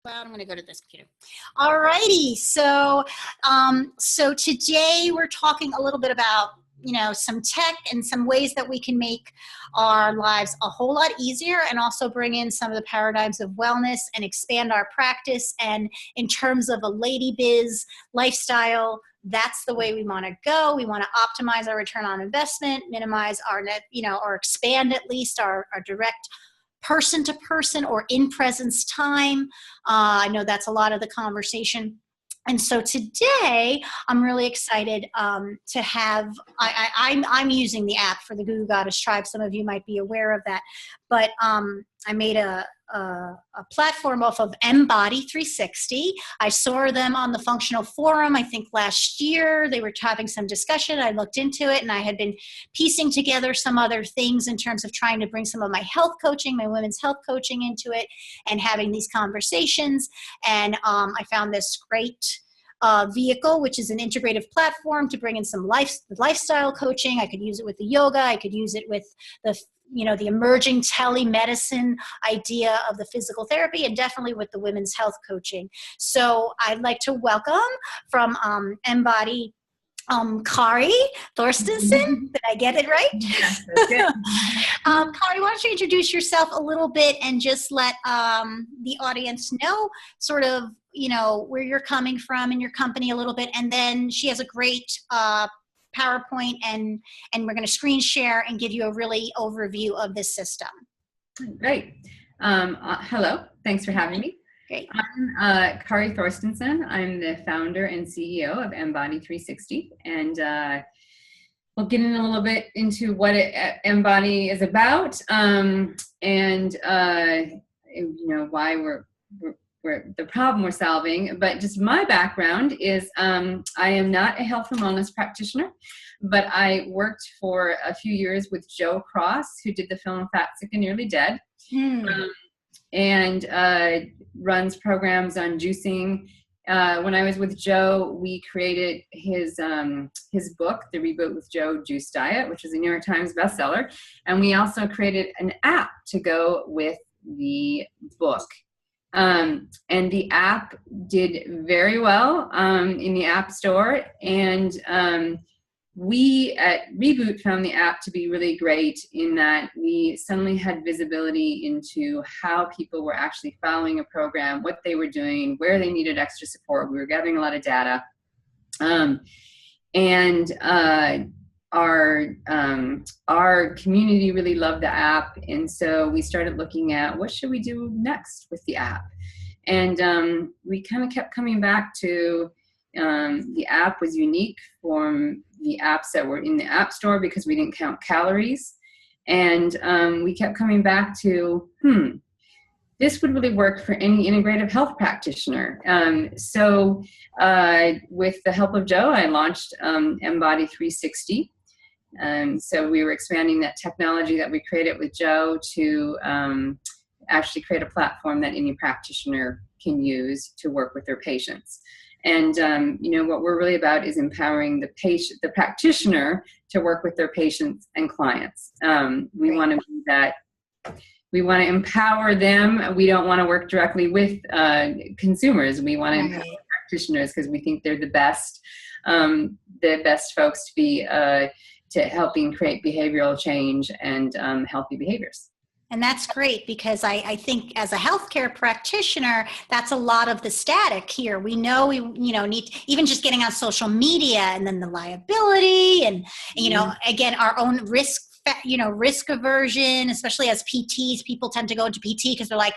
I'm going to go to this computer. All righty. So today we're talking a little bit about, some tech and some ways that we can make our lives a whole lot easier and also bring in some of the paradigms of wellness and expand our practice. And in terms of a lady biz lifestyle, that's the way we want to go. We want to optimize our return on investment, minimize our net, or expand at least our direct person-to-person or in-presence time. I know that's a lot of the conversation. And so today, I'm really excited to have, I'm using the app for the Goo Goo Goddess Tribe. Some of you might be aware of that. But I made a platform off of MBody360. I saw them on the functional forum, I think last year. They were having some discussion. I looked into it, and I had been piecing together some other things in terms of trying to bring some of my health coaching, my women's health coaching into it, and having these conversations. And I found this great vehicle, which is an integrative platform to bring in some lifestyle coaching. I could use it with the yoga. I could use it with the emerging telemedicine idea of the physical therapy, and definitely with the women's health coaching. So I'd like to welcome from MBody, Kari Thorstensen. Did I get it right? Yes, that's good. Kari, why don't you introduce yourself a little bit and just let the audience know sort of, where you're coming from in your company a little bit. And then she has a great PowerPoint, and we're going to screen share and give you a really overview of this system. Great. Hello. Thanks for having me. Great. I'm Kari Thorstensen. I'm the founder and CEO of MBody360, and we'll get in a little bit into what MBody is about, and why we're the problem we're solving. But just my background is I am not a health and wellness practitioner, but I worked for a few years with Joe Cross, who did the film Fat, Sick, and Nearly Dead, and runs programs on juicing. When I was with Joe, we created his book, The Reboot with Joe Juice Diet, which is a New York Times bestseller. And we also created an app to go with the book. And the app did very well in the App Store, and we at Reboot found the app to be really great in that we suddenly had visibility into how people were actually following a program, what they were doing, where they needed extra support. We were gathering a lot of data, and our community really loved the app, and so we started looking at what should we do next with the app. And we kind of kept coming back to the app was unique from the apps that were in the App Store because we didn't count calories, and we kept coming back to this would really work for any integrative health practitioner. So with the help of Joe, I launched MBody360. So we were expanding that technology that we created with Joe to actually create a platform that any practitioner can use to work with their patients. And what we're really about is empowering the practitioner to work with their patients and clients. We want to be that. We want to empower them. We don't want to work directly with consumers. We want to empower practitioners because we think they're the best folks to be to helping create behavioral change and healthy behaviors. And that's great because I think as a healthcare practitioner, that's a lot of the static here. We know we need even just getting on social media, and then the liability and again, our own risk aversion, especially as PTs. People tend to go into PT because they're like,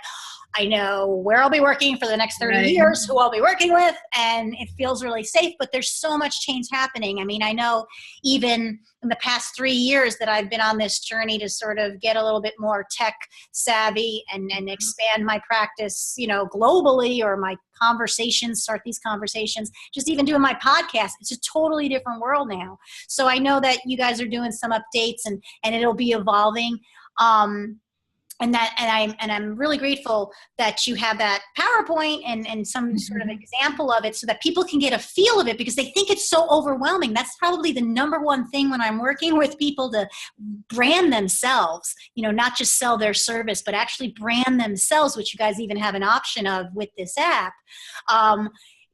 I know where I'll be working for the next 30 years, who I'll be working with, and it feels really safe, but there's so much change happening. I mean, I know even in the past 3 years that I've been on this journey to sort of get a little bit more tech savvy and expand my practice, globally, or my start these conversations, just even doing my podcast. It's a totally different world now. So I know that you guys are doing some updates and it'll be evolving. I'm really grateful that you have that PowerPoint and some sort of example of it so that people can get a feel of it, because they think it's so overwhelming. That's probably the number one thing when I'm working with people, to brand themselves, not just sell their service, but actually brand themselves, which you guys even have an option of with this app.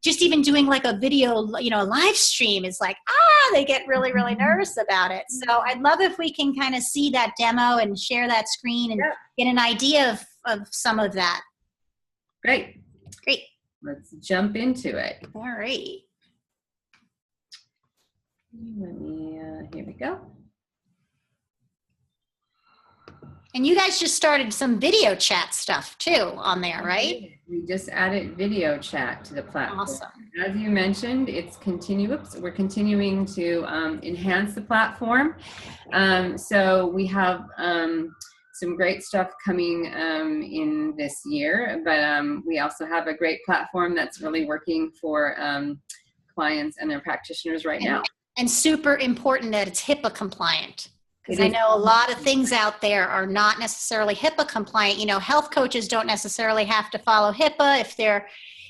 Just even doing like a video, live stream is like, they get really, really nervous about it. So I'd love if we can kind of see that demo and share that screen and get an idea of some of that. Great. Great. Let's jump into it. All right. Here we go. And you guys just started some video chat stuff too on there, right? We just added video chat to the platform. Awesome. As you mentioned, we're continuing to enhance the platform. So we have some great stuff coming in this year, but we also have a great platform that's really working for clients and their practitioners right now. And super important that it's HIPAA compliant. Because I know a lot of things out there are not necessarily HIPAA compliant. Health coaches don't necessarily have to follow HIPAA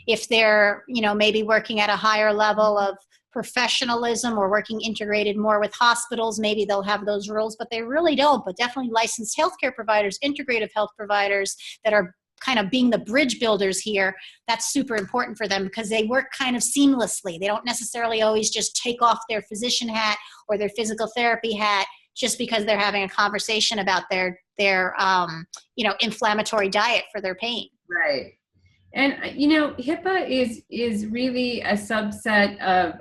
if they're maybe working at a higher level of professionalism or working integrated more with hospitals. Maybe they'll have those rules, but they really don't. But definitely licensed healthcare providers, integrative health providers that are kind of being the bridge builders here, that's super important for them because they work kind of seamlessly. They don't necessarily always just take off their physician hat or their physical therapy hat just because they're having a conversation about their inflammatory diet for their pain. Right. And, HIPAA is really a subset of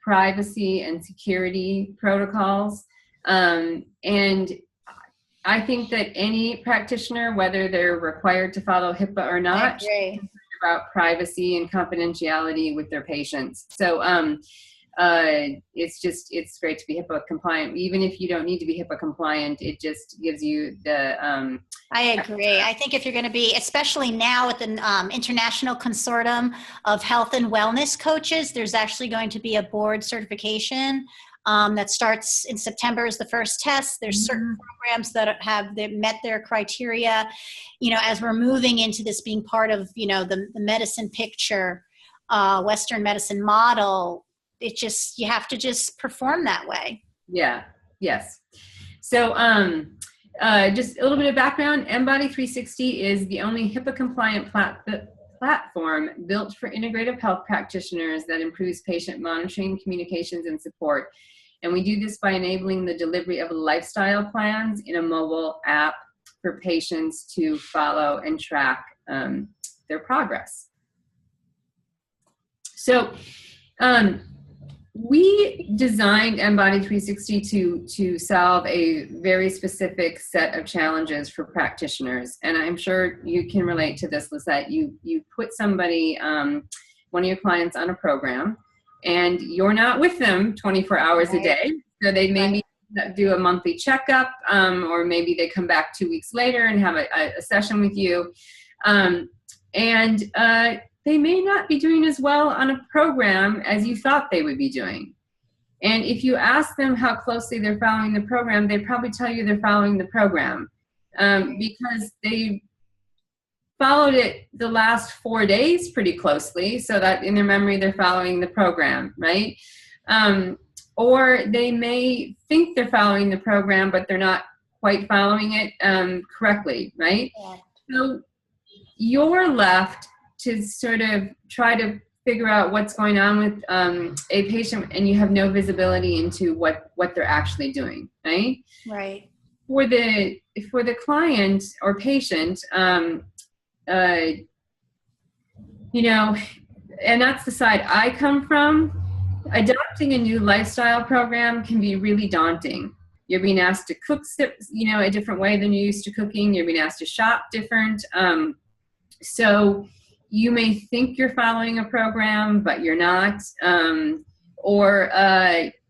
privacy and security protocols. And I think that any practitioner, whether they're required to follow HIPAA or not, should think about privacy and confidentiality with their patients. So, it's great to be HIPAA compliant. Even if you don't need to be HIPAA compliant, it just gives you the I agree. I think if you're going to be, especially now with the International Consortium of Health and Wellness Coaches, there's actually going to be a board certification that starts in September is the first test. There's certain programs that met their criteria. As we're moving into this being part of, the medicine picture, Western medicine model, you have to just perform that way. Yeah. Yes. So, just a little bit of background. MBody360 is the only HIPAA compliant platform built for integrative health practitioners that improves patient monitoring, communications, and support. And we do this by enabling the delivery of lifestyle plans in a mobile app for patients to follow and track their progress. So, we designed MBody360 to solve a very specific set of challenges for practitioners. And I'm sure you can relate to this, Lisette. You put somebody, one of your clients on a program, and you're not with them 24 hours a day. So they maybe do a monthly checkup, or maybe they come back 2 weeks later and have a session with you. They may not be doing as well on a program as you thought they would be doing. And if you ask them how closely they're following the program, they probably tell you they're following the program because they followed it the last 4 days pretty closely, so that in their memory they're following the program, right? Or they may think they're following the program, but they're not quite following it correctly, right? Yeah. So you're left to sort of try to figure out what's going on with a patient, and you have no visibility into what they're actually doing, right? Right. For the client or patient, and that's the side I come from. Adopting a new lifestyle program can be really daunting. You're being asked to cook, a different way than you used to cooking. You're being asked to shop different. So you may think you're following a program, but you're not. Or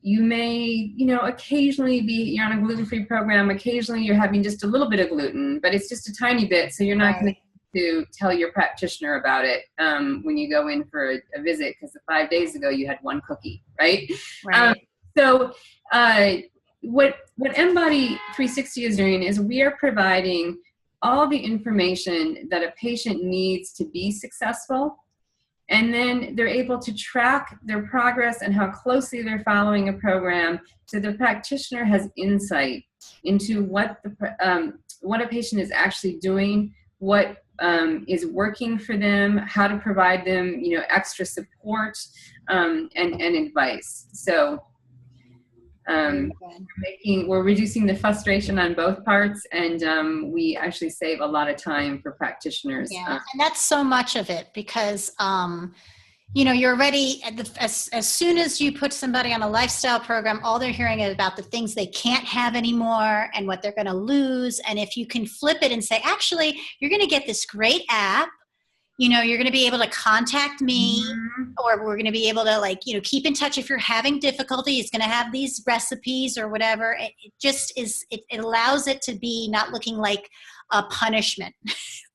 you may, occasionally you're on a gluten-free program. Occasionally you're having just a little bit of gluten, but it's just a tiny bit. So you're not going to tell your practitioner about it when you go in for a visit, because 5 days ago you had one cookie, right? Right. What MBody360 is doing is we are providing all the information that a patient needs to be successful. And then they're able to track their progress and how closely they're following a program, so the practitioner has insight into what a patient is actually doing, what is working for them, how to provide them, extra support and advice. So we're reducing the frustration on both parts, and we actually save a lot of time for practitioners. Yeah, and that's so much of it, because you're already as soon as you put somebody on a lifestyle program, all they're hearing is about the things they can't have anymore and what they're going to lose. And if you can flip it and say, actually, you're going to get this great app, you're going to be able to contact me, or we're going to be able to keep in touch if you're having difficulty. It's going to have these recipes or whatever. It just is, it allows it to be not looking like a punishment.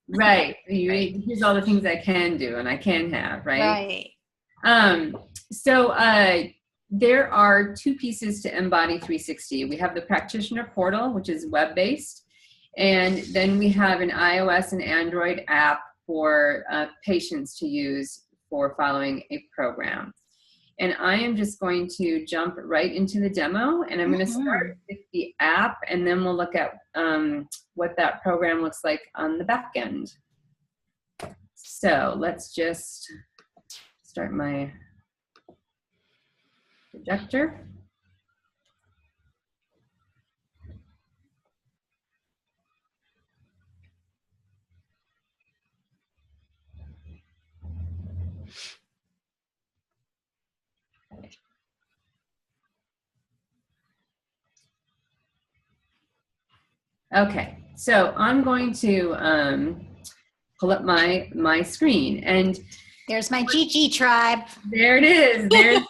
Right. Here's all the things I can do and I can have, right? Right. So there are two pieces to MBody360. We have the practitioner portal, which is web-based, and then we have an iOS and Android app for patients to use for following a program. And I am just going to jump right into the demo, and I'm going to start with the app, and then we'll look at what that program looks like on the back end. So let's just start my projector. Okay, so I'm going to pull up my screen, and there's my GG tribe. There it is. There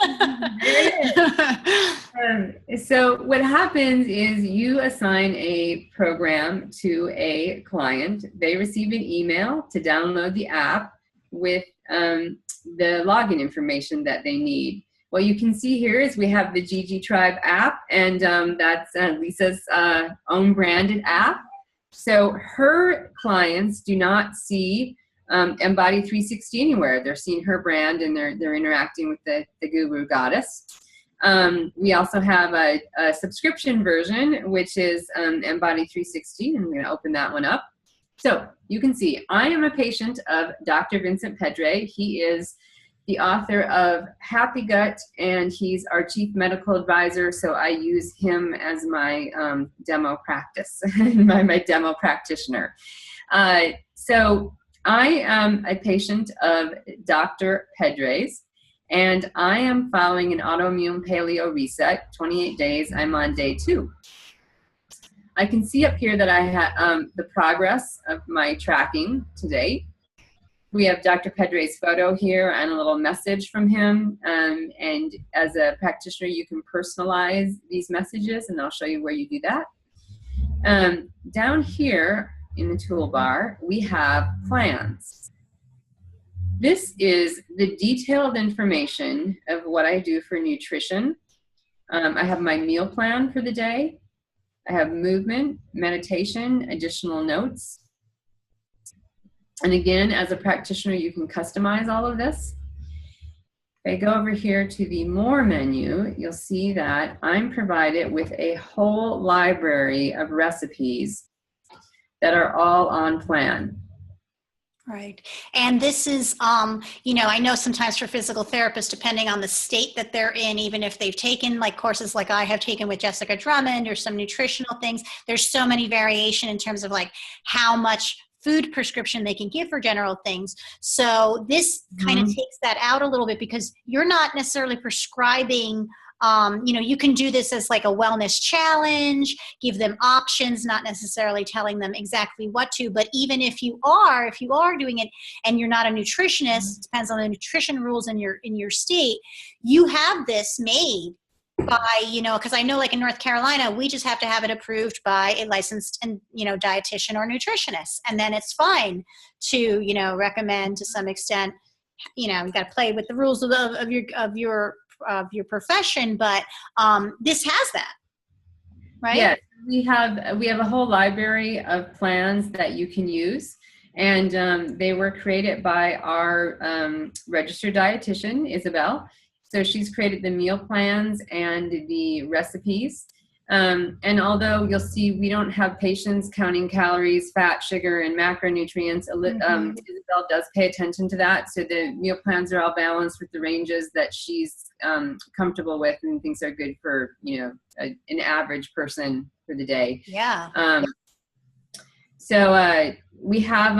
it is. So what happens is you assign a program to a client. They receive an email to download the app with the login information that they need. What you can see here is we have the GG Tribe app, and that's Lisa's own branded app. So her clients do not see MBody360 anywhere. They're seeing her brand, and they're interacting with the guru goddess. We also have a subscription version, which is MBody360, and I'm going to open that one up. So you can see I am a patient of Dr. Vincent Pedre. He is the author of Happy Gut, and he's our chief medical advisor, so I use him as my demo practice, my demo practitioner. So I am a patient of Dr. Pedre's, and I am following an autoimmune paleo reset, 28 days. I'm on day 2. I can see up here that I have the progress of my tracking to date. We have Dr. Pedre's photo here and a little message from him. And as a practitioner, you can personalize these messages, and I'll show you where you do that. Down here in the toolbar, we have plans. This is the detailed information of what I do for nutrition. I have my meal plan for the day. I have movement, meditation, additional notes. And again, as a practitioner, you can customize all of this. If I go over here to the More menu, you'll see that I'm provided with a whole library of recipes that are all on plan. Right. And this is, I know sometimes for physical therapists, depending on the state that they're in, even if they've taken like courses like I have taken with Jessica Drummond or some nutritional things, there's so many variation in terms of like how much food prescription they can give for general things. So this kind of takes that out a little bit, because you're not necessarily prescribing, you can do this as like a wellness challenge, give them options, not necessarily telling them exactly what to, but even if you are doing it and you're not a nutritionist, it depends on the nutrition rules in your state, you have this made by, because I know like in North Carolina, we just have to have it approved by a licensed and, dietitian or nutritionist. And then it's fine to, recommend to some extent, you got to play with the rules of your profession, but this has that. right? Yes, we have a whole library of plans that you can use, and they were created by our registered dietitian, Isabel. So she's created the meal plans and the recipes. And although you'll see we don't have patients counting calories, fat, sugar, and macronutrients, Isabel does pay attention to that. So the meal plans are all balanced with the ranges that she's comfortable with and thinks are good for, an average person for the day. Yeah. So we have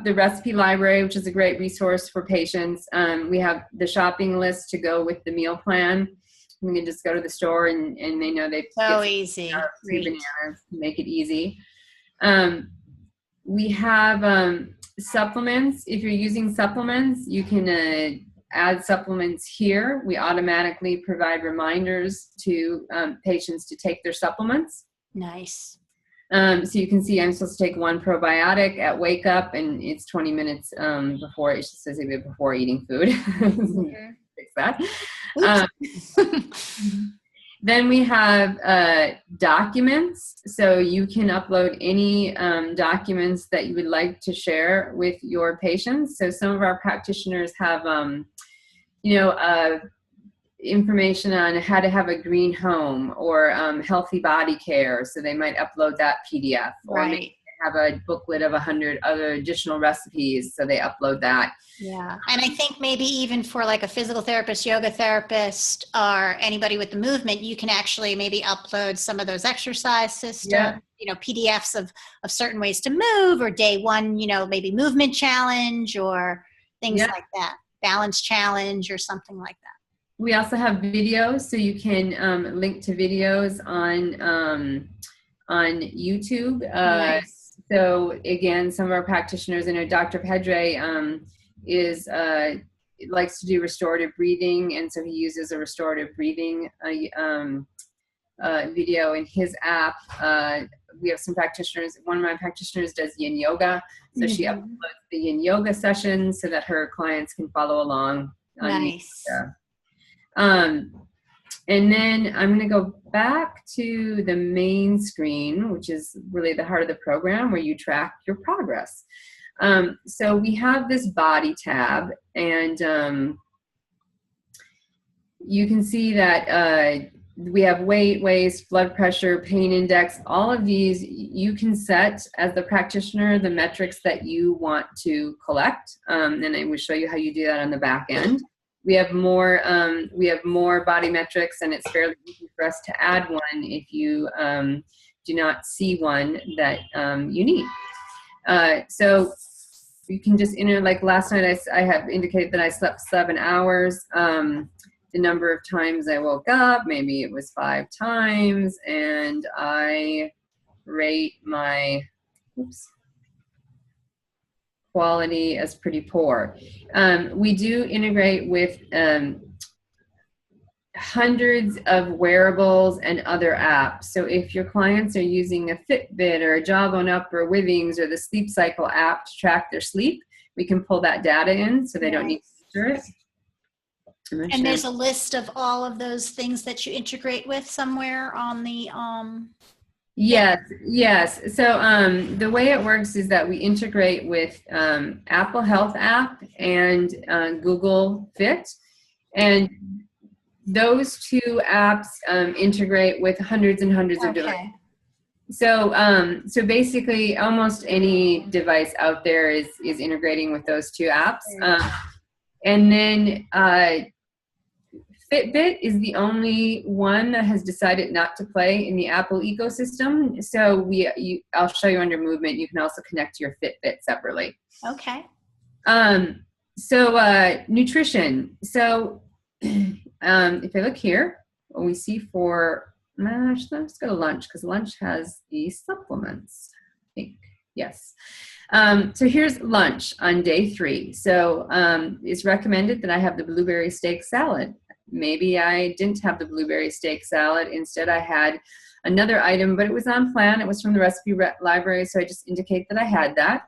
the recipe library, which is a great resource for patients. We have the shopping list to go with the meal plan. We can just go to the store and they know they so easy. 2 bananas to make it easy. We have supplements. If you're using supplements, you can add supplements here. We automatically provide reminders to patients to take their supplements. Nice. So you can see I'm supposed to take 1 probiotic at wake up, and it's 20 minutes before. It just says before eating food. Fix that. Then we have documents. So you can upload any documents that you would like to share with your patients. So some of our practitioners have, information on how to have a green home or healthy body care. So they might upload that PDF. Or maybe they have a booklet of 100 other additional recipes. So they upload that. Yeah. And I think maybe even for like a physical therapist, yoga therapist, or anybody with the movement, you can actually maybe upload some of those exercise systems, PDFs of certain ways to move, or day 1, maybe movement challenge or things like that, balance challenge or something like that. We also have videos, so you can link to videos on YouTube. Nice. So again, some of our practitioners, Dr. Pedre likes to do restorative breathing, and so he uses a restorative breathing video in his app. We have some practitioners. One of my practitioners does yin yoga, so she uploads the yin yoga sessions so that her clients can follow along. Nice. And then I'm going to go back to the main screen, which is really the heart of the program, where you track your progress. So we have this body tab, and you can see that we have weight, waist, blood pressure, pain index. All of these you can set as the practitioner the metrics that you want to collect, and I will show you how you do that on the back end. We have more Bodymetrix, and it's fairly easy for us to add one if you do not see one that you need. So you can just enter, like last night I have indicated that I slept 7 hours. The number of times I woke up, maybe it was 5 times, and I rate my, quality as pretty poor. We do integrate with hundreds of wearables and other apps. So if your clients are using a Fitbit or a Jawbone Up or Withings or the Sleep Cycle app to track their sleep, we can pull that data in so they don't need to enter it. And there's a list of all of those things that you integrate with somewhere on the Yes. So the way it works is that we integrate with Apple Health app and Google Fit, and those 2 apps integrate with hundreds and hundreds of devices. So basically, almost any device out there is integrating with those 2 apps, and then Fitbit is the only one that has decided not to play in the Apple ecosystem. So I'll show you under movement. You can also connect to your Fitbit separately. Okay. So nutrition. So if I look here, what we see for, let's go to lunch, because lunch has the supplements, I think. Yes. So here's lunch on day 3. So it's recommended that I have the blueberry steak salad. Maybe I didn't have the blueberry steak salad. Instead, I had another item, but it was on plan. It was from the recipe library, so I just indicate that I had that.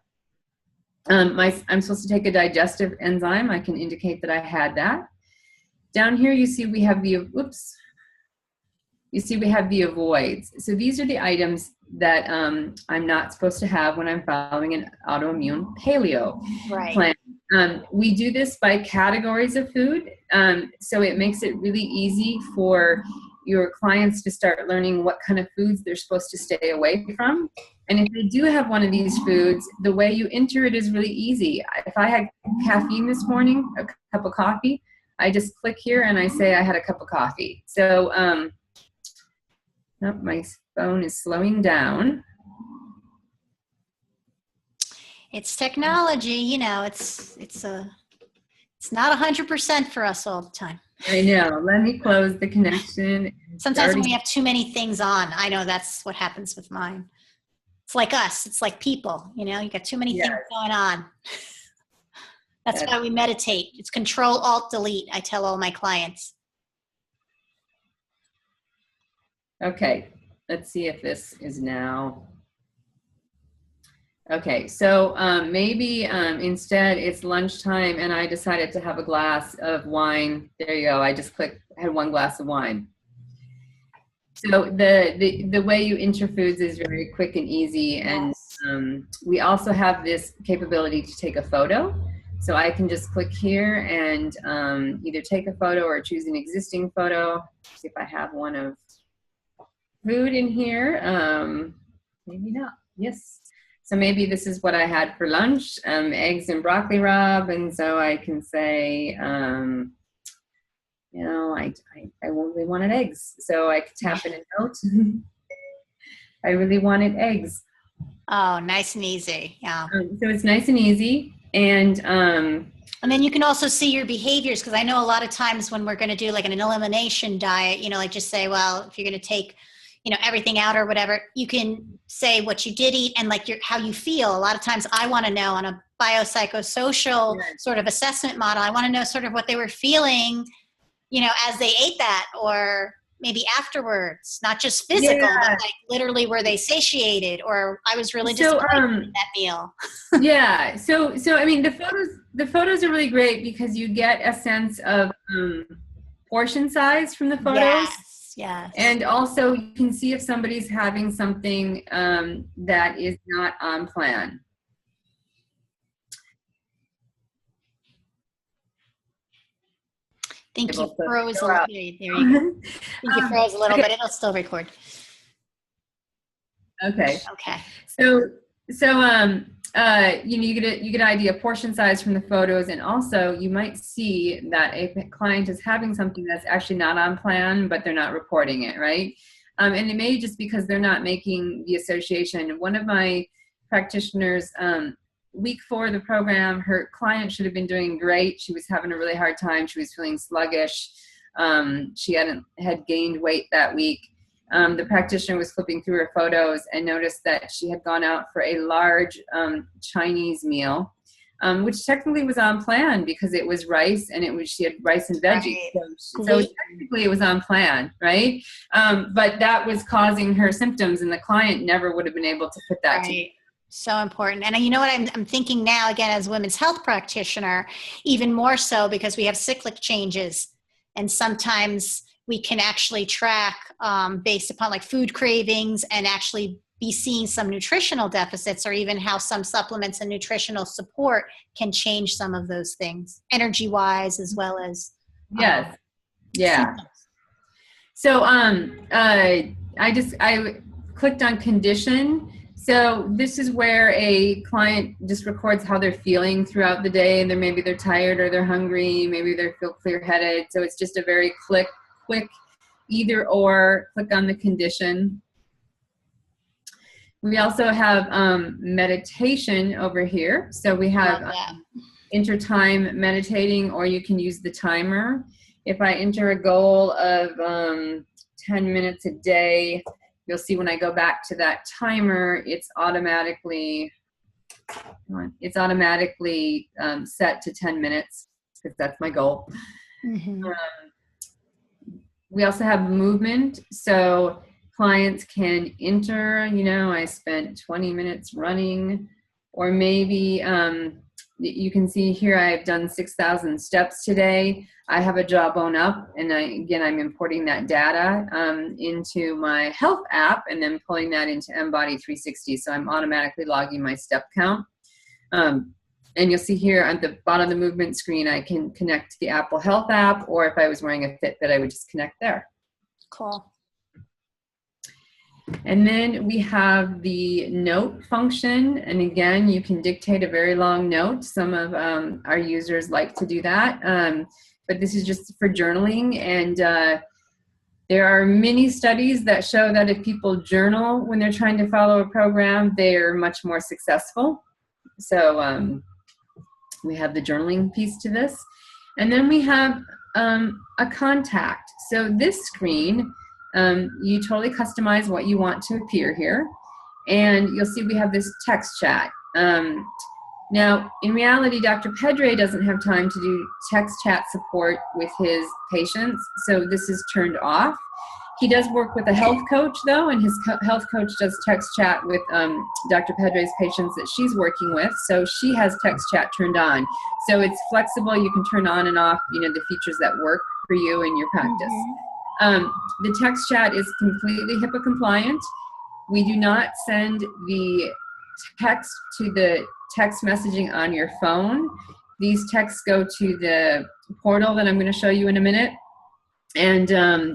I'm supposed to take a digestive enzyme. I can indicate that I had that. Down here, you see we have the, you see we have the avoids. So these are the items that I'm not supposed to have when I'm following an autoimmune paleo plan. We do this by categories of food. So it makes it really easy for your clients to start learning what kind of foods they're supposed to stay away from. And if they do have one of these foods, the way you enter it is really easy. If I had caffeine this morning, a cup of coffee, I just click here and I say I had a cup of coffee. So, nope, my phone is slowing down. It's technology, you know, it's not 100% for us all the time. I know. Let me close the connection. Sometimes when we have too many things on, I know that's what happens with mine. It's like us. It's like people, you know, you got too many things going on. That's why we meditate. It's Control, Alt, Delete. I tell all my clients. Okay. Let's see if this is now. Okay. So maybe instead it's lunchtime and I decided to have a glass of wine. There you go. I just had one glass of wine. So the way you enter foods is very quick and easy. And we also have this capability to take a photo. So I can just click here and either take a photo or choose an existing photo. See if I have one of food in here. Maybe not. Yes. So maybe this is what I had for lunch, eggs and broccoli rabe. And so I can say, you know, I really wanted eggs. So I could tap in a note. I really wanted eggs. Oh, nice and easy. Yeah. So it's nice and easy. And then you can also see your behaviors, because I know a lot of times when we're going to do like an elimination diet, you know, like just say, well, if you're going to take, you know, everything out or whatever, you can say what you did eat and like how you feel. A lot of times I want to know on a biopsychosocial sort of assessment model, I want to know sort of what they were feeling, you know, as they ate that, or maybe afterwards, not just physical, but like literally were they satiated, or I was really disappointed in that meal. Yeah. So I mean, the photos are really great because you get a sense of portion size from the photos. Yes. And also you can see if somebody's having something that is not on plan. I think you froze a little bit. There you go. I think you froze a little bit. It'll still record. Okay. Okay. So you know, you get an idea of portion size from the photos, and also you might see that a client is having something that's actually not on plan, but they're not reporting it, right? And it may just because they're not making the association. One of my practitioners, week 4 of the program, her client should have been doing great. She was having a really hard time. She was feeling sluggish. She had gained weight that week. The practitioner was flipping through her photos and noticed that she had gone out for a large Chinese meal, which technically was on plan because it was rice and she had rice and veggies. Right. So technically it was on plan, right? But that was causing her symptoms, and the client never would have been able to put that together. So important. And you know what I'm thinking now, again, as a women's health practitioner, even more so because we have cyclic changes. And sometimes we can actually track based upon like food cravings and actually be seeing some nutritional deficits, or even how some supplements and nutritional support can change some of those things, energy-wise as well as symptoms. So I clicked on condition. So this is where a client just records how they're feeling throughout the day. And maybe they're tired or they're hungry. Maybe they feel clear-headed. So it's just a very quick either or. Click on the condition. We also have meditation over here. So we have enter time meditating, or you can use the timer. If I enter a goal of 10 minutes a day, you'll see when I go back to that timer, it's automatically set to 10 minutes because that's my goal. Mm-hmm. We also have movement. So clients can enter, you know, I spent 20 minutes running, or maybe you can see here I've done 6,000 steps today. I have a jawbone up, and I'm importing that data into my health app and then pulling that into MBody360. So I'm automatically logging my step count. And you'll see here at the bottom of the movement screen, I can connect to the Apple Health app, or if I was wearing a Fitbit, I would just connect there. Cool. And then we have the note function. And again, you can dictate a very long note. Some of our users like to do that. But this is just for journaling. And there are many studies that show that if people journal when they're trying to follow a program, they're much more successful. So we have the journaling piece to this. And then we have a contact. So this screen, you totally customize what you want to appear here. And you'll see we have this text chat. Now, in reality, Dr. Pedre doesn't have time to do text chat support with his patients, so this is turned off. He does work with a health coach, though, and his health coach does text chat with Dr. Pedre's patients that she's working with, so she has text chat turned on. So it's flexible. You can turn on and off, the features that work for you in your practice. The text chat is completely HIPAA compliant. We do not send the text to the text messaging on your phone. These texts go to the portal that I'm going to show you in a minute. And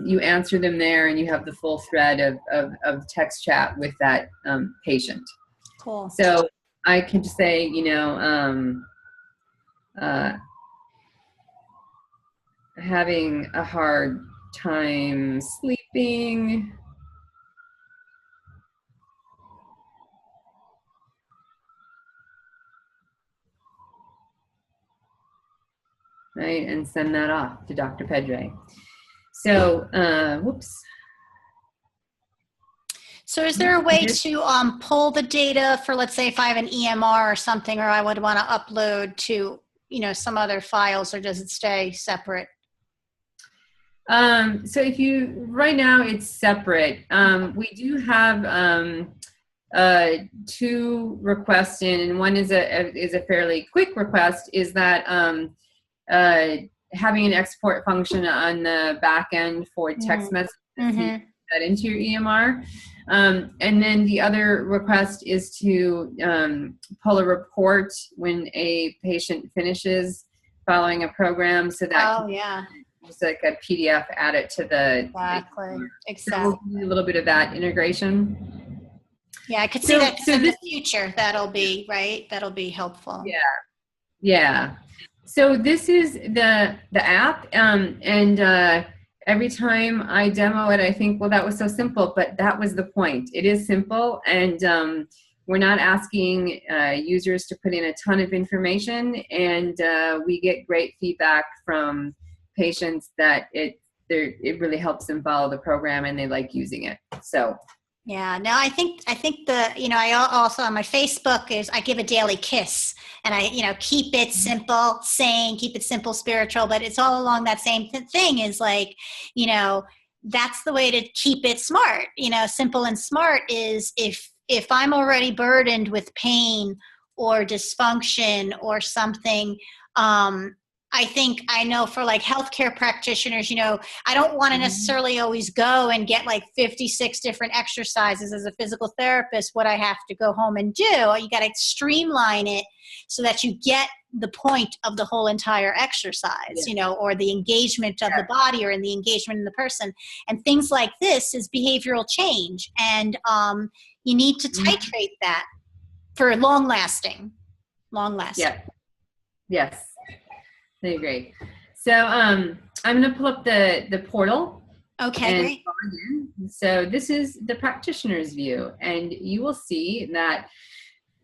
you answer them there, and you have the full thread of text chat with that patient. Cool. So I can just say, having a hard time sleeping. Right, and send that off to Dr. Pedre. So, whoops. So is there a way to pull the data for, let's say, if I have an EMR or something, or I would want to upload to, some other files, or does it stay separate? So right now it's separate. We do have 2 requests in, and one is a fairly quick request, is that having an export function on the back end for text messages, that into your EMR. And then the other request is to pull a report when a patient finishes following a program, so that just like a PDF, add it to the exactly. So we'll do a little bit of that integration. Yeah, I could see that in the future. That'll be right. That'll be helpful. Yeah. So this is the app, and every time I demo it, I think, well, that was so simple, but that was the point. It is simple, and we're not asking users to put in a ton of information, and we get great feedback from patients that it really helps them follow the program, and they like using it. So. Yeah, no, I think I also on my Facebook I give a daily kiss, and I, keep it simple, sane, keep it simple, spiritual, but it's all along that same thing is like, that's the way to keep it smart. Simple and smart is if I'm already burdened with pain or dysfunction or something, I know for like healthcare practitioners, I don't want to necessarily always go and get like 56 different exercises as a physical therapist, what I have to go home and do. You got to streamline it so that you get the point of the whole entire exercise, or the engagement of the body or in the engagement in the person. And things like this is behavioral change. And you need to titrate that for long lasting. Yeah. Yes. I agree. So I'm going to pull up the portal. Okay, great. So this is the practitioner's view, and you will see that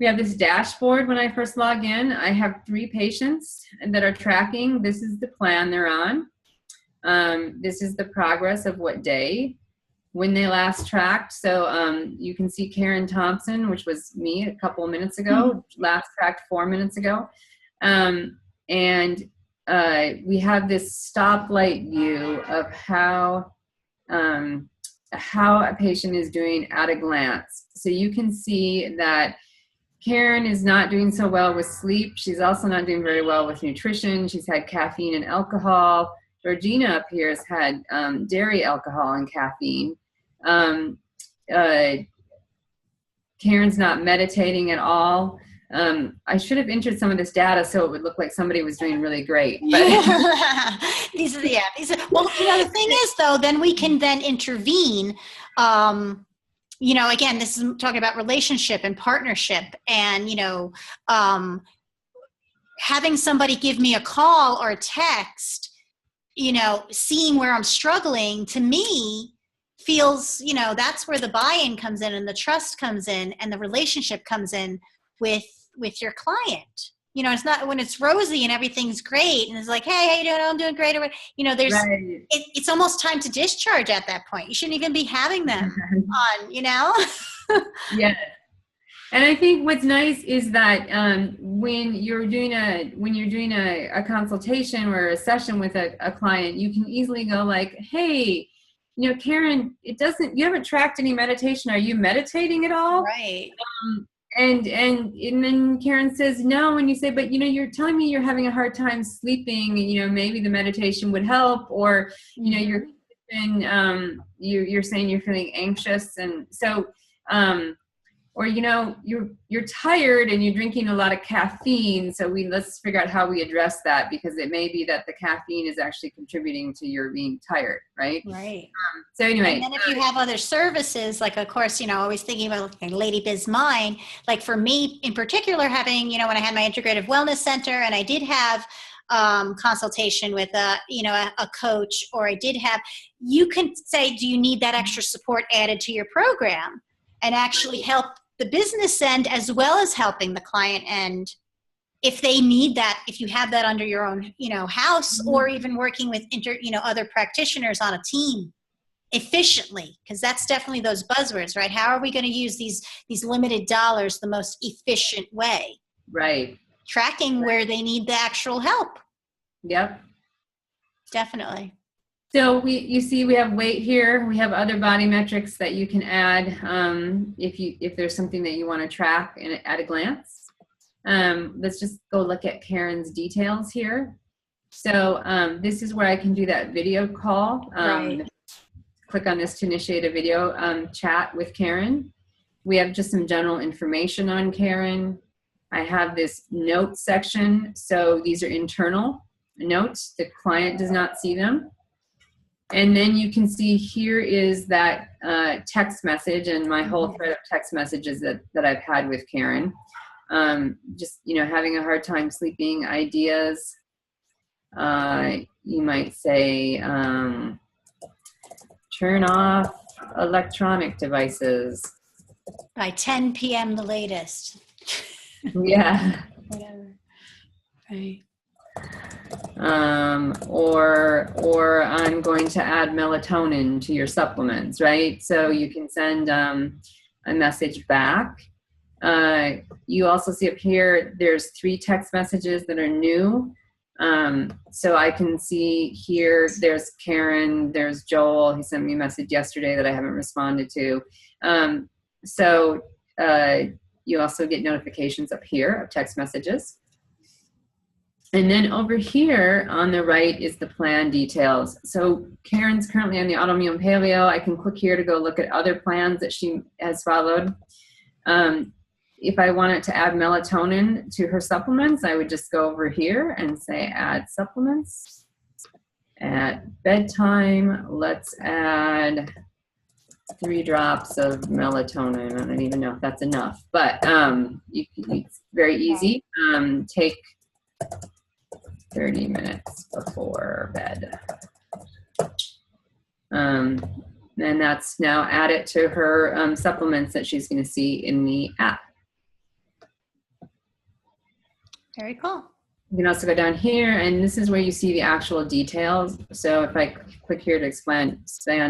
we have this dashboard when I first log in. I have 3 patients that are tracking. This is the plan they're on. This is the progress of what day, when they last tracked. So you can see Karen Thompson, which was me a couple of minutes ago, last tracked 4 minutes ago. And we have this stoplight view of how a patient is doing at a glance. So you can see that Karen is not doing so well with sleep. She's also not doing very well with nutrition. She's had caffeine and alcohol. Georgina up here has had dairy, alcohol, and caffeine. Karen's not meditating at all. I should have entered some of this data so it would look like somebody was doing really great. But these are, well, the thing is though, then we can then intervene. Again, this is talking about relationship and partnership, and, having somebody give me a call or a text, seeing where I'm struggling, to me feels, that's where the buy-in comes in and the trust comes in and the relationship comes in with your client. It's not when it's rosy and everything's great and it's like, hey, how you doing? I'm doing great. Or, there's, right. It's almost time to discharge at that point. You shouldn't even be having them on, Yeah. And I think what's nice is that when you're doing a consultation or a session with a client, you can easily go like, hey, Karen, you haven't tracked any meditation. Are you meditating at all? Right. And then Karen says no, and you say, but you're telling me you're having a hard time sleeping. Maybe the meditation would help, or you're saying you're feeling anxious, and so or you're tired and you're drinking a lot of caffeine. So let's figure out how we address that, because it may be that the caffeine is actually contributing to your being tired, right? Right. So anyway, and then if you have other services, like of course, always thinking about like LadyBiz Mind, like for me in particular, having, when I had my integrative wellness center and I did have consultation with a coach, or I did have, you can say, do you need that extra support added to your program, and actually help the business end as well as helping the client end, if they need that, if you have that under your own, house, or even working with other practitioners on a team efficiently, because that's definitely those buzzwords, right? How are we going to use these limited dollars the most efficient way? Right. Tracking where they need the actual help. Yep. Definitely. So you see we have weight here. We have other body metrics that you can add if there's something that you want to track at a glance. Let's just go look at Karen's details here. So this is where I can do that video call. Right. Click on this to initiate a video chat with Karen. We have just some general information on Karen. I have this notes section. So these are internal notes. The client does not see them. And then you can see here is that text message and my whole thread of text messages that I've had with Karen. Just, having a hard time sleeping, ideas. You might say, turn off electronic devices. By 10 p.m. the latest. Yeah. Whatever. Right. Or I'm going to add melatonin to your supplements, right? So you can send a message back. You also see up here, there's 3 text messages that are new. So I can see here, there's Karen, there's Joel. He sent me a message yesterday that I haven't responded to. So you also get notifications up here of text messages. And then over here on the right is the plan details. So Karen's currently on the autoimmune paleo. I can click here to go look at other plans that she has followed. If I wanted to add melatonin to her supplements, I would just go over here and say add supplements. At bedtime, let's add 3 drops of melatonin. I don't even know if that's enough, but it's very easy. Take 30 minutes before bed. And that's now added to her supplements that she's going to see in the app. Very cool. You can also go down here, and this is where you see the actual details. So if I click here to expand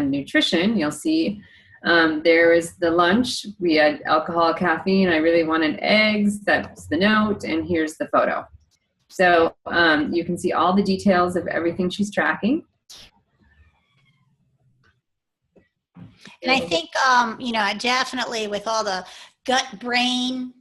nutrition, you'll see there is the lunch. We had alcohol, caffeine. I really wanted eggs. That's the note, and here's the photo. So you can see all the details of everything she's tracking. And I think, definitely with all the gut-brain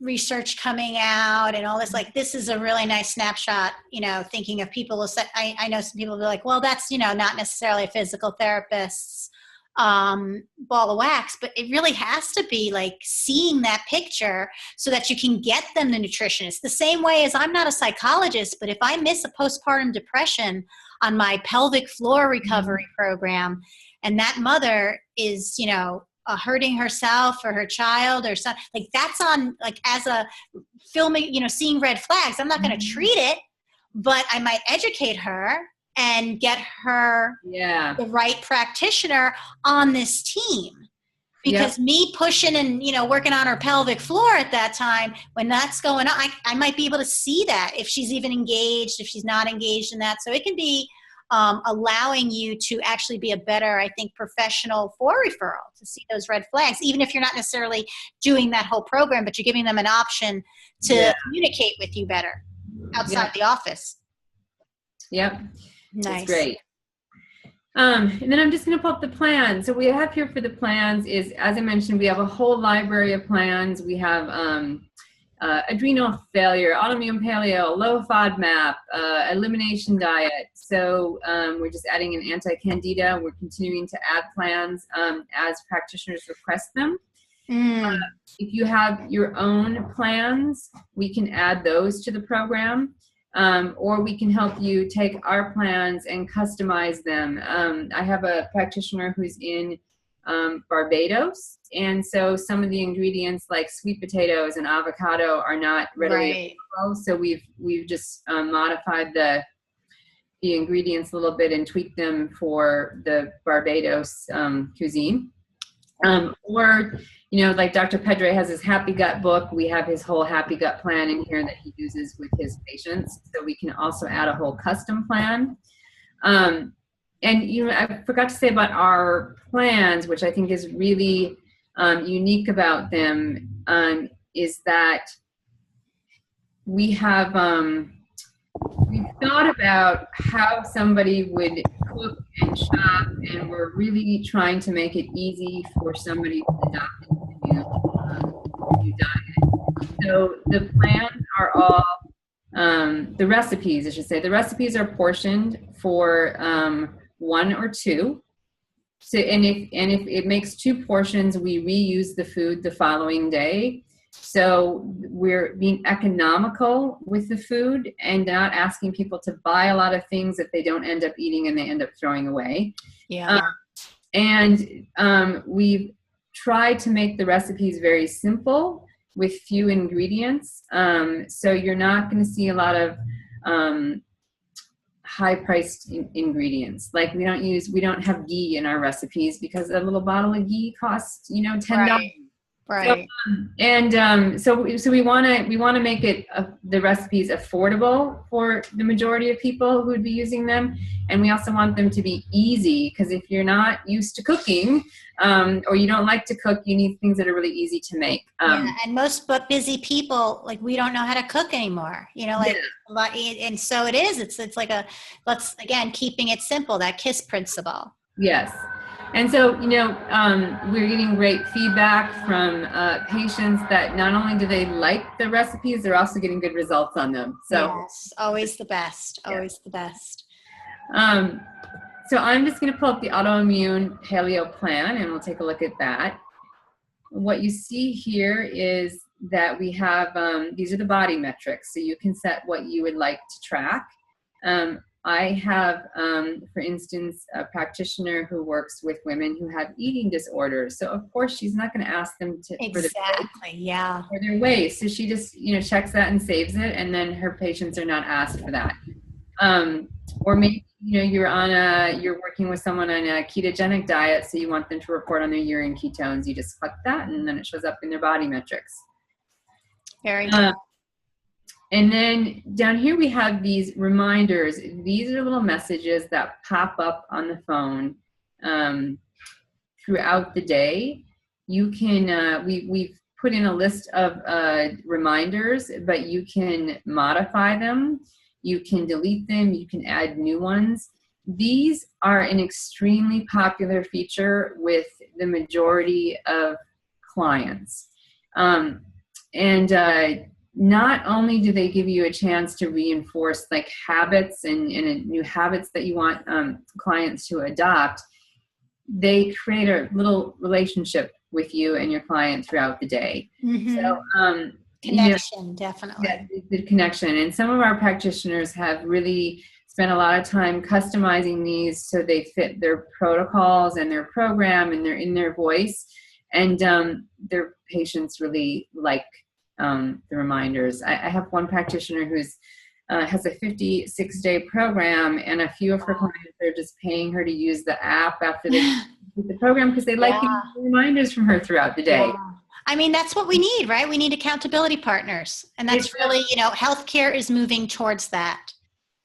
research coming out and all this, like, this is a really nice snapshot, you know, thinking of people will say, I know some people will be like, well, that's, you know, not necessarily a physical therapist's ball of wax, but it really has to be like seeing that picture so that you can get them the nutritionist. The same way as I'm not a psychologist, but if I miss a postpartum depression on my pelvic floor recovery program, and that mother is, you know, hurting herself or her child or something, like, that's on, like, as a filming, you know, seeing red flags, I'm not going to treat it, but I might educate her and get her the right practitioner on this team. Because me pushing and, you know, working on her pelvic floor at that time, when that's going on, I might be able to see that if she's even engaged, if she's not engaged in that. So it can be allowing you to actually be a better, I think, professional for referral, to see those red flags, even if you're not necessarily doing that whole program, but you're giving them an option to communicate with you better outside the office. Yep. Nice. That's great. And then I'm just going to pull up the plans. So we have here for the plans is, as I mentioned, we have a whole library of plans. We have adrenal failure, autoimmune paleo, low FODMAP, elimination diet. So we're just adding an anti-candida. We're continuing to add plans as practitioners request them. If you have your own plans, we can add those to the program. Or we can help you take our plans and customize them. I have a practitioner who's in Barbados, and so some of the ingredients like sweet potatoes and avocado are not readily available. So we've just modified the ingredients a little bit and tweaked them for the Barbados cuisine. Or, you know, like Dr. Pedre has his Happy Gut book. We have his whole Happy Gut plan in here that he uses with his patients. So we can also add a whole custom plan. And, you know, I forgot to say about our plans, which I think is really unique about them, is that we have, we've thought about how somebody would cook and shop, and we're really trying to make it easy for somebody to adopt a new diet. So the plans are all, the recipes, I should say, the recipes are portioned for 1 or 2. So, and if it makes 2 portions, we reuse the food the following day. So we're being economical with the food and not asking people to buy a lot of things that they don't end up eating and they end up throwing away. And we've tried to make the recipes very simple with few ingredients. So you're not going to see a lot of high-priced ingredients. Like we don't have ghee in our recipes because a little bottle of ghee costs, you know, $10. Right. So we want to make it the recipes affordable for the majority of people who would be using them, and we also want them to be easy, because if you're not used to cooking or you don't like to cook, you need things that are really easy to make. And most busy people, like, we don't know how to cook anymore, you know, like a lot, and so it is. It's like let's again keeping it simple, that KISS principle. Yes. And so, you know, we're getting great feedback from patients that not only do they like the recipes, they're also getting good results on them. So yes, always the best, always the best. So I'm just going to pull up the autoimmune paleo plan, and we'll take a look at that. What you see here is that we have, these are the Bodymetrix, so you can set what you would like to track. I have, for instance, a practitioner who works with women who have eating disorders. So of course she's not going to ask them to for their weight. So she just, you know, checks that and saves it, and then her patients are not asked for that. Or maybe, you know, you're working with someone on a ketogenic diet, so you want them to report on their urine ketones. You just click that, and then it shows up in their Bodymetrix. Very good. And then down here we have these reminders. These are little messages that pop up on the phone throughout the day. You can, we've put in a list of reminders, but you can modify them. You can delete them. You can add new ones. These are an extremely popular feature with the majority of clients. not only do they give you a chance to reinforce like habits and new habits that you want clients to adopt, they create a little relationship with you and your client throughout the day. Mm-hmm. So connection, definitely. Yeah, the connection. And some of our practitioners have really spent a lot of time customizing these so they fit their protocols and their program, and they're in their voice. And their patients really like the reminders. I have one practitioner who's has a 56-day program, and a few of her clients are just paying her to use the app after they do the program because they like the reminders from her throughout the day. Yeah. I mean, that's what we need, right? We need accountability partners. And that's really, healthcare is moving towards that.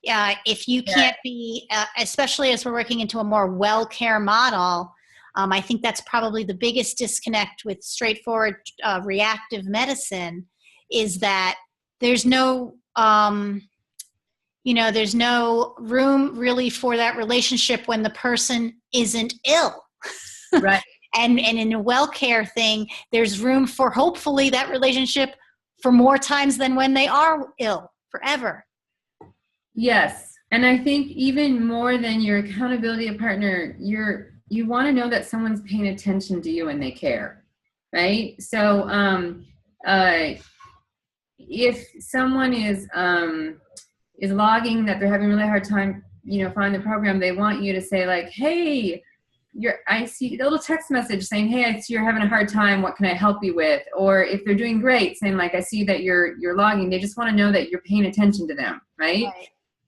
If you can't be, especially as we're working into a more well-care model, I think that's probably the biggest disconnect with straightforward reactive medicine, is that there's no, there's no room really for that relationship when the person isn't ill. Right. And in a well-care thing, there's room for hopefully that relationship for more times than when they are ill, forever. Yes. And I think even more than your accountability partner, you want to know that someone's paying attention to you and they care, right? So if someone is logging that they're having a really hard time, finding the program, they want you to say like, hey, I see a little text message saying, hey, I see you're having a hard time. What can I help you with? Or if they're doing great, saying like, I see that you're logging. They just want to know that you're paying attention to them, right?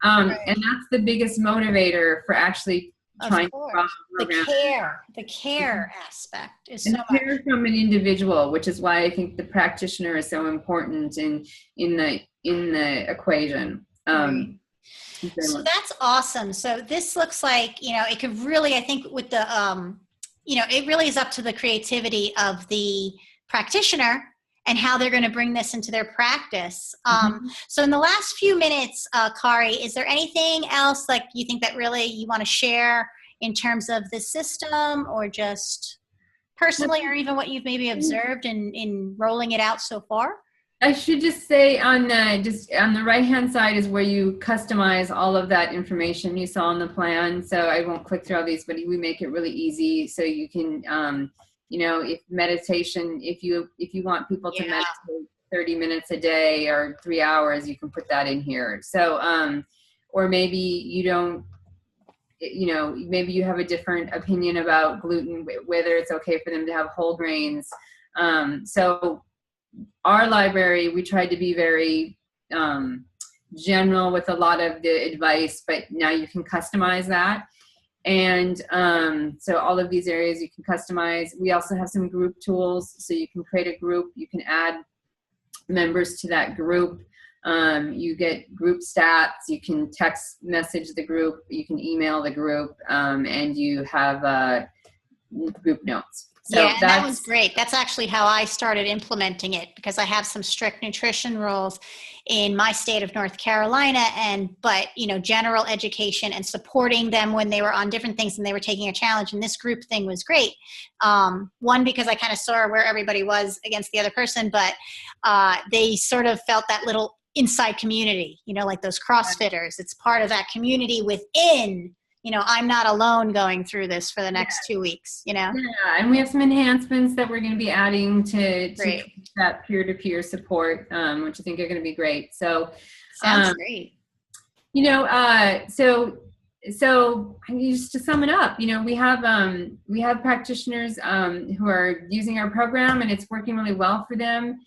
And that's the biggest motivator for actually trying to follow the program. The care aspect is and so care from an individual, which is why I think the practitioner is so important in the equation. So that's awesome. So this looks like, it could really, I think with the, it really is up to the creativity of the practitioner and how they're going to bring this into their practice. So in the last few minutes, Kari, is there anything else like you think that really you want to share in terms of the system, or just personally, or even what you've maybe observed in rolling it out so far? I should just say on the right-hand side is where you customize all of that information you saw on the plan. So I won't click through all these, but we make it really easy so you can, if meditation, if you want people to meditate 30 minutes a day or 3 hours, you can put that in here. So, or maybe you don't, maybe you have a different opinion about gluten, whether it's okay for them to have whole grains. So our library, we tried to be very general with a lot of the advice, but now you can customize that. And so all of these areas you can customize. We also have some group tools, so you can create a group, you can add members to that group. You get group stats, you can text message the group, you can email the group, and you have group notes. So yeah, that was great. That's actually how I started implementing it, because I have some strict nutrition rules in my state of North Carolina, but general education and supporting them when they were on different things and they were taking a challenge. And this group thing was great. One, because I kind of saw where everybody was against the other person, but they sort of felt that little inside community, like those CrossFitters. It's part of that community within. I'm not alone going through this for the next 2 weeks, Yeah, and we have some enhancements that we're going to be adding to that peer-to-peer support, which I think are going to be great. So, sounds great. So just to sum it up, we have practitioners who are using our program, and it's working really well for them.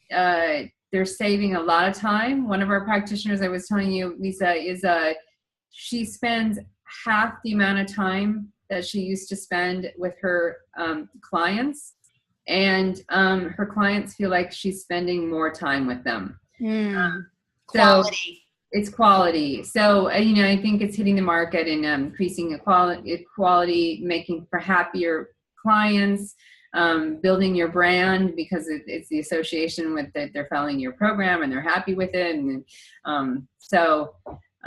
They're saving a lot of time. One of our practitioners, I was telling you, Lisa, is she spends half the amount of time that she used to spend with her clients, and her clients feel like she's spending more time with them. Quality. So it's quality. So, I think it's hitting the mark at increasing equality, making for happier clients, building your brand, because it's the association with that they're following your program and they're happy with it. And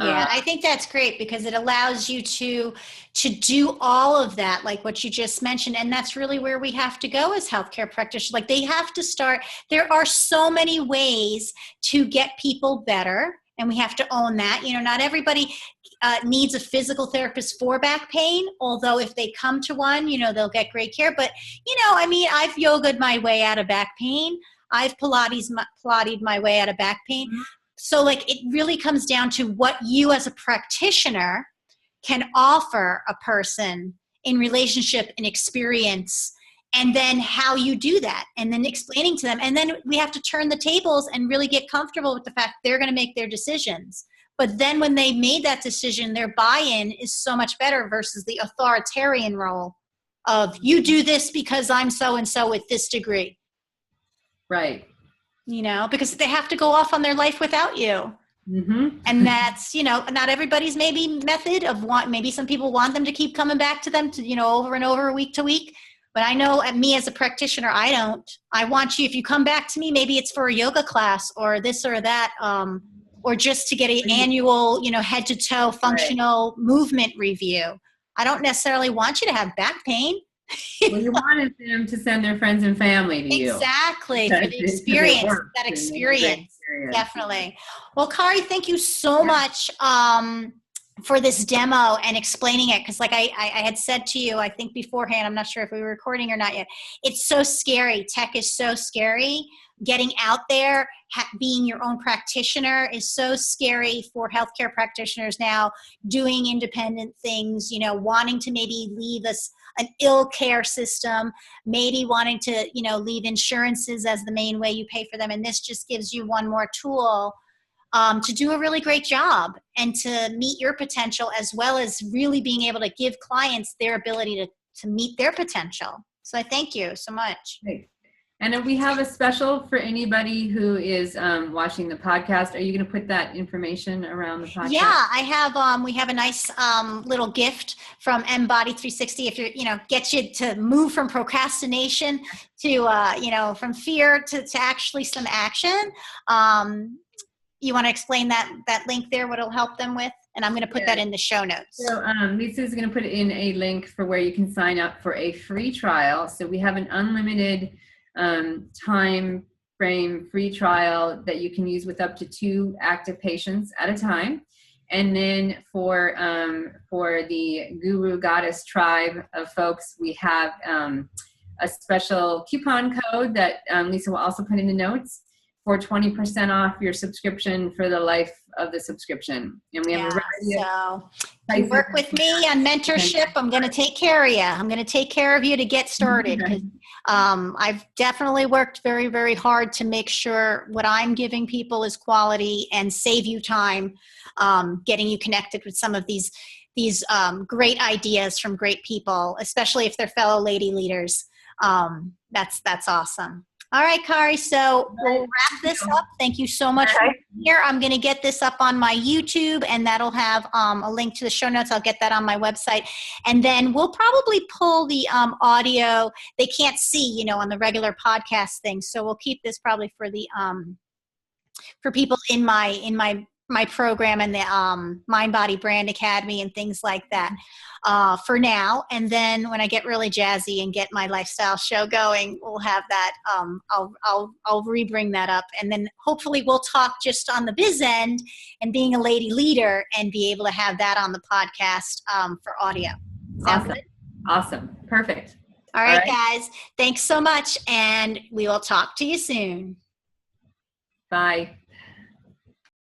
Yeah, I think that's great because it allows you to do all of that, like what you just mentioned. And that's really where we have to go as healthcare practitioners. Like they have to start, there are so many ways to get people better. And we have to own that. You know, not everybody needs a physical therapist for back pain, although if they come to one, you know, they'll get great care. But, you know, I mean, I've yogaed my way out of back pain. I've Pilates my way out of back pain. So like it really comes down to what you as a practitioner can offer a person in relationship and experience, and then how you do that, and then explaining to them. And then we have to turn the tables and really get comfortable with the fact they're going to make their decisions. But then when they made that decision, their buy-in is so much better versus the authoritarian role of you do this because I'm so-and-so with this degree. Right. You know, because they have to go off on their life without you. Mm-hmm. And that's, you know, not everybody's maybe method of maybe some people want them to keep coming back to them to, you know, over and over week to week. But I know me as a practitioner, I don't. I want you, if you come back to me, maybe it's for a yoga class or this or that, or just to get an annual, you know, head to toe functional movement review. I don't necessarily want you to have back pain. Well, you wanted them to send their friends and family to you. Exactly, for the experience, that experience. Definitely. Well, Kari, thank you so much for this demo and explaining it. Because like I had said to you, I think beforehand, I'm not sure if we were recording or not yet, it's so scary. Tech is so scary. Getting out there, being your own practitioner is so scary for healthcare practitioners now, doing independent things, you know, wanting to maybe leave us an ill care system, maybe wanting to, you know, leave insurances as the main way you pay for them. And this just gives you one more tool to do a really great job and to meet your potential, as well as really being able to give clients their ability to meet their potential. So I thank you so much. Great. And then we have a special for anybody who is watching the podcast. Are you going to put that information around the podcast? Yeah, I have. We have a nice little gift from MBody360. If you're, you know, get you to move from procrastination to, you know, from fear to actually some action. You want to explain that link there? What it'll help them with? And I'm going to put that in the show notes. So Lisa's going to put in a link for where you can sign up for a free trial. So we have an unlimited time frame free trial that you can use with up to 2 active patients at a time. And then for the Guru Goddess tribe of folks, we have a special coupon code that Lisa will also put in the notes for 20% off your subscription for the life of the subscription. And we have a variety so you work with me on mentorship. I'm going to take care of you. I'm going to take care of you to get started. I've definitely worked very, very hard to make sure what I'm giving people is quality and save you time, getting you connected with some of these great ideas from great people, especially if they're fellow lady leaders. That's awesome. All right, Kari, so we'll wrap this up. Thank you so much for being here. I'm going to get this up on my YouTube, and that'll have a link to the show notes. I'll get that on my website. And then we'll probably pull the audio. They can't see, you know, on the regular podcast thing. So we'll keep this probably for the for people in my program and the Mind Body Brand Academy and things like that for now. And then when I get really jazzy and get my lifestyle show going, we'll have that. I'll re-bring that up. And then hopefully we'll talk just on the biz end and being a lady leader and be able to have that on the podcast for audio. Sound good? Awesome. Perfect. All right, guys. Thanks so much. And we will talk to you soon. Bye.